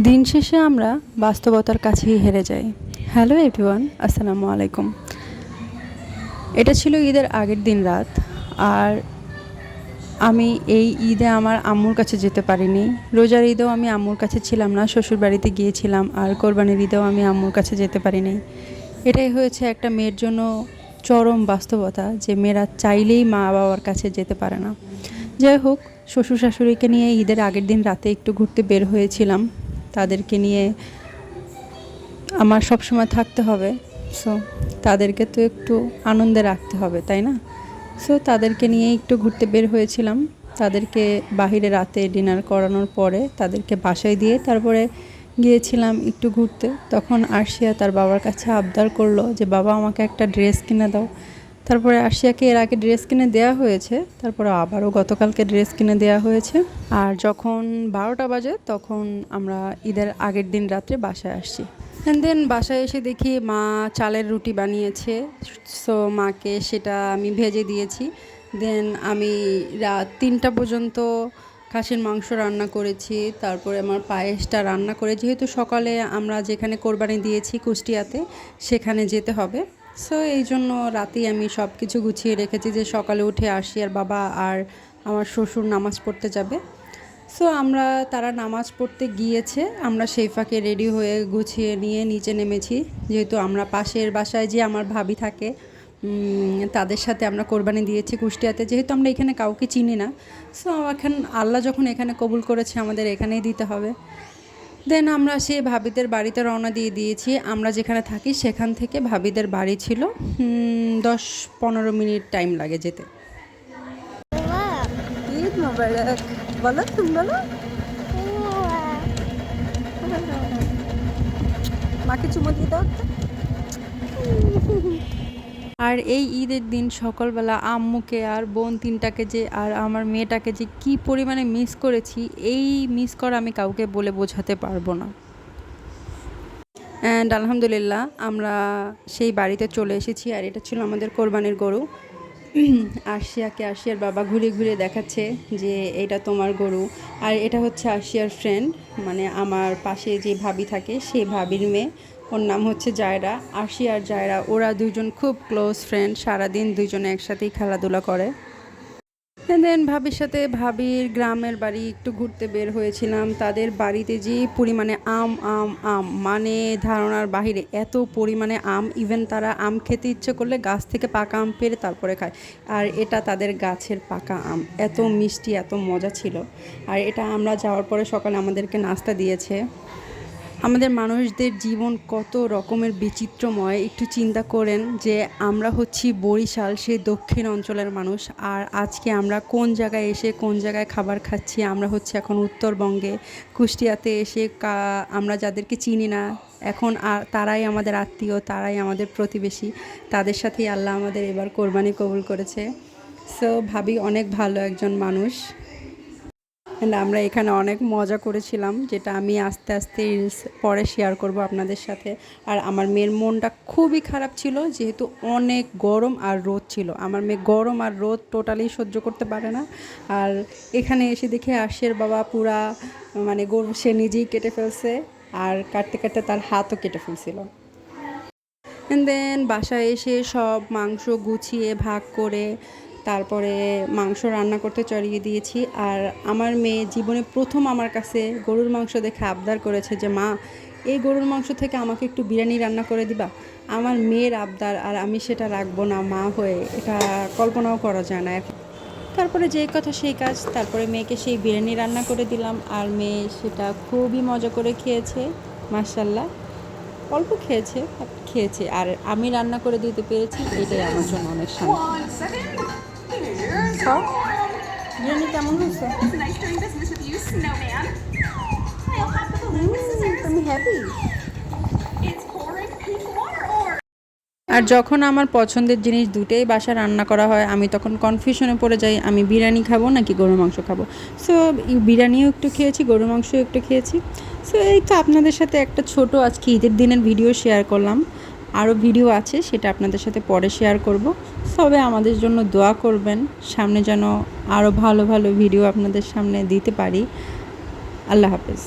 দিন শেষে আমরা বাস্তবতার কাছেই হেরে যাই। হ্যালো এভরিওয়ান, আসসালামু আলাইকুম। এটা ছিল ঈদের আগের দিন রাত, আর আমি এই ঈদে আমার আম্মুর কাছে যেতে পারিনি। রোজার ঈদেও আমি আম্মুর কাছে ছিলাম না, শ্বশুর বাড়িতে গিয়েছিলাম। আর কোরবানির ঈদেও আমি আম্মুর কাছে যেতে পারিনি। এটাই হয়েছে একটা মেয়ের জন্য চরম বাস্তবতা, যে মেয়েরা চাইলেই মা বাবার কাছে যেতে পারে না। যাই হোক, শ্বশুর শাশুড়িকে নিয়ে ঈদের আগের দিন রাতে একটু ঘুরতে বের হয়েছিলাম। তাদেরকে নিয়ে আমার সবসময় থাকতে হবে, সো তাদেরকে তো একটু আনন্দে রাখতে হবে, তাই না? সো তাদেরকে নিয়ে একটু ঘুরতে বের হয়েছিলাম। তাদেরকে বাহিরে রাতে ডিনার করানোর পরে তাদেরকে বাসায় দিয়ে তারপরে গিয়েছিলাম একটু ঘুরতে। তখন আরশিয়া তার বাবার কাছে আবদার করলো যে বাবা, আমাকে একটা ড্রেস কিনে দাও। তারপরে আরশিয়াকে এর আগে ড্রেস কিনে দেওয়া হয়েছে, তারপরে আবারও গতকালকে ড্রেস কিনে দেওয়া হয়েছে। আর যখন 12টা বাজে তখন আমরা ঈদের আগের দিন রাত্রে বাসায় আসছি। অ্যান্ড দেন বাসায় এসে দেখি মা চালের রুটি বানিয়েছে। সো মাকে সেটা আমি ভেজে দিয়েছি। দেন আমি রাত 3টা পর্যন্ত খাসির মাংস রান্না করেছি। তারপরে আমার পায়েসটা রান্না করে, যেহেতু সকালে আমরা যেখানে কোরবানি দিয়েছি কুষ্টিয়াতে, সেখানে যেতে হবে। সো এই জন্য রাতেই আমি সব কিছু গুছিয়ে রেখেছি, যে সকালে উঠে আসি আর বাবা আর আমার শ্বশুর নামাজ পড়তে যাবে। সো তারা নামাজ পড়তে গিয়েছে, আমরা সেই ফাঁকে রেডি হয়ে গুছিয়ে নিয়ে নিচে নেমেছি। যেহেতু আমরা পাশের বাসায় যে আমার ভাবি থাকে, তাদের সাথে আমরা কোরবানি দিয়েছি কুষ্টিয়াতে, যেহেতু আমরা এখানে কাউকে চিনি না। সো এখন আল্লাহ যখন এখানে কবুল করেছে, আমাদের এখানেই দিতে হবে। দেন আমরা সেই ভাবিদের বাড়িতে রওনা দিয়ে দিয়েছি। আমরা যেখানে থাকি সেখান থেকে ভাবিদের বাড়ি ছিল 10-15 মিনিট টাইম লাগে যেতে। ঈদ মোবারক বলো, তুমি বলো। মাকে চুমো দিয়ে দাও। আর এই ঈদের দিন সকালবেলা আম্মুকে আর বোন তিনটাকে যে আর আমার মেয়েটাকে যে কি পরিমাণে মিস করেছি, এই মিস করা আমি কাউকে বলে বোঝাতে পারবো না। অ্যান্ড আলহামদুলিল্লাহ আমরা সেই বাড়িতে চলে এসেছি। আর এটা ছিল আমাদের কোরবানির গরু। আরশিয়ার বাবা ঘুরে ঘুরে দেখাচ্ছে যে এটা তোমার গরু। আর এটা হচ্ছে আরশিয়ার ফ্রেন্ড, মানে আমার পাশে যে ভাবি থাকে সেই ভাবির মেয়ে, ওর নাম হচ্ছে জায়রা। আরশিয়া আর জায়রা ওরা দুজন খুব ক্লোজ ফ্রেন্ড, সারাদিন দুজনে একসাথেই খেলাধুলা করে। দেন ভাবির সাথে ভাবির গ্রামের বাড়ি একটু ঘুরতে বের হয়েছিলাম। তাদের বাড়িতে যে পরিমাণে আম আম আম, মানে ধারণার বাহিরে এত পরিমাণে আম। ইভেন তারা আম খেতে ইচ্ছে করলে গাছ থেকে পাকা আম পেড়ে তারপরে খায়। আর এটা তাদের গাছের পাকা আম, এত মিষ্টি, এত মজা ছিল। আর এটা আমরা যাওয়ার পরে সকালে আমাদেরকে নাস্তা দিয়েছে। আমাদের মানুষদের জীবন কত রকমের বিচিত্রময়, একটু চিন্তা করেন যে আমরা হচ্ছি বরিশাল, সেই দক্ষিণ অঞ্চলের মানুষ, আর আজকে আমরা কোন জায়গায় এসে কোন জায়গায় খাবার খাচ্ছি। আমরা হচ্ছে এখন উত্তরবঙ্গে কুষ্টিয়াতে এসে আমরা যাদেরকে চিনি না, এখন তারাই আমাদের আত্মীয়, তারাই আমাদের প্রতিবেশী। তাদের সাথেই আল্লাহ আমাদের এবার কোরবানি কবুল করেছে। সো ভাবি অনেক ভালো একজন মানুষ। আমরা এখানে অনেক মজা করেছিলাম, যেটা আমি আস্তে আস্তে রিলস পরে শেয়ার করব আপনাদের সাথে। আর আমার মেয়ের মনটা খুবই খারাপ ছিল, যেহেতু অনেক গরম আর রোদ ছিল। আমার মেয়ে গরম আর রোদ টোটালি সহ্য করতে পারে না। আর এখানে এসে দেখে আরশিয়ার বাবা পুরা মানে গরু সে নিজেই কেটে ফেলছে, আর কাটতে কাটতে তার হাতও কেটে ফেলছিল। দেন বাসায় এসে সব মাংস গুছিয়ে ভাগ করে তারপরে মাংস রান্না করতে চড়িয়ে দিয়েছি। আর আমার মেয়ে জীবনে প্রথম আমার কাছে গরুর মাংস দেখে আবদার করেছে যে মা, এই গরুর মাংস থেকে আমাকে একটু বিরিয়ানি রান্না করে দিবা। আমার মেয়ের আবদার, আর আমি সেটা রাখবো না মা হয়ে, এটা কল্পনাও করা যায় না। তারপরে যেই কথা সেই কাজ, তারপরে মেয়েকে সেই বিরিয়ানি রান্না করে দিলাম। আর মেয়ে সেটা খুবই মজা করে খেয়েছে, মাশাআল্লাহ। অল্প খেয়েছে, খেয়েছে। আর আমি রান্না করে দিতে পেরেছি, এটাই আমার জন্য অনেক শান্তি। বিরিয়ানি কেমন হয়েছে? তুমি হ্যাপি? আর যখন আমার পছন্দের জিনিস দুটোই বাসায় রান্না করা হয়, আমি তখন কনফিউশনে পড়ে যাই, আমি বিরিয়ানি খাবো নাকি গরুর মাংস খাবো। সো বিরিয়ানিও একটু খেয়েছি, গরুর মাংসও একটু খেয়েছি। সো এই তো আপনাদের সাথে একটা ছোট আজকে ঈদের দিনের ভিডিও শেয়ার করলাম। আরও ভিডিও আছে, সেটা আপনাদের সাথে পরে শেয়ার করব। সবে আমাদের জন্য দোয়া করবেন, সামনে যেন আরও ভালো ভালো ভিডিও আপনাদের সামনে দিতে পারি। আল্লাহ হাফেজ।